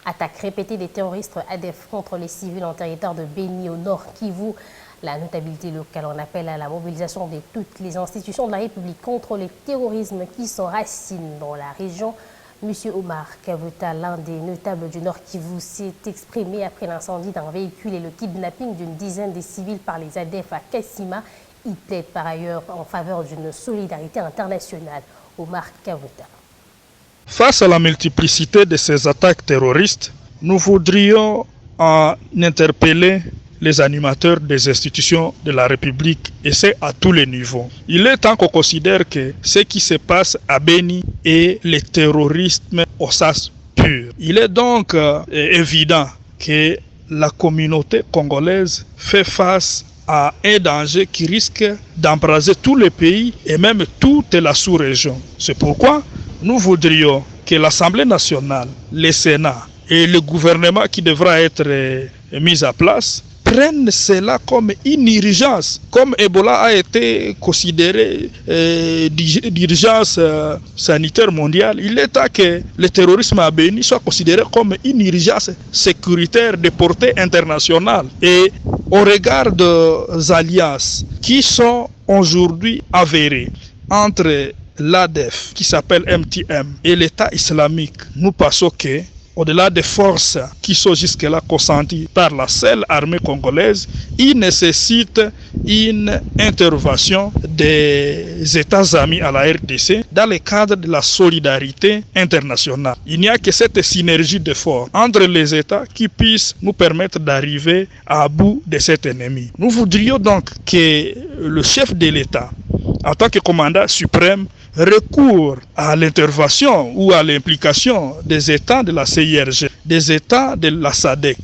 Attaque répétée des terroristes ADF contre les civils en territoire de Béni au nord Kivu. La notabilité locale en appelle à la mobilisation de toutes les institutions de la République contre le terrorisme qui s'enracine dans la région. Monsieur Omar Kavuta, l'un des notables du Nord Kivu, s'est exprimé après l'incendie d'un véhicule et le kidnapping d'une dizaine de civils par les ADF à Kassima. Il plaide par ailleurs en faveur d'une solidarité internationale. Omar Kavuta. Face à la multiplicité de ces attaques terroristes, nous voudrions en interpeller les animateurs des institutions de la République, et c'est à tous les niveaux. Il est temps qu'on considère que ce qui se passe à Béni est le terrorisme au sens pur. Il est donc évident que la communauté congolaise fait face à un danger qui risque d'embraser tous les pays et même toute la sous-région. C'est pourquoi nous voudrions que l'Assemblée nationale, le Sénat et le gouvernement qui devra être mis à place prennent cela comme une urgence, comme Ebola a été considéré d'urgence sanitaire mondiale. Il est temps que le terrorisme à Béni soit considéré comme une urgence sécuritaire de portée internationale. Et au regard des alliances qui sont aujourd'hui avérées entre l'ADF, qui s'appelle MTM, et l'État islamique, nous pensons que au-delà des forces qui sont jusque-là consenties par la seule armée congolaise, il nécessite une intervention des États amis à la RDC dans le cadre de la solidarité internationale. Il n'y a que cette synergie d'efforts entre les États qui puisse nous permettre d'arriver à bout de cet ennemi. Nous voudrions donc que le chef de l'État, en tant que commandant suprême, recourt à l'intervention ou à l'implication des États de la CIRG, des États de la SADC,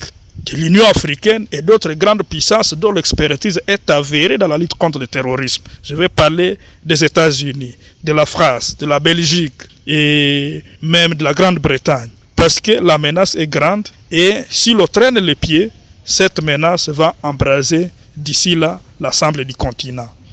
de l'Union africaine et d'autres grandes puissances dont l'expertise est avérée dans la lutte contre le terrorisme. Je vais parler des États-Unis, de la France, de la Belgique et même de la Grande-Bretagne. Parce que la menace est grande et si l'on traîne les pieds, cette menace va embraser d'ici là l'ensemble du continent.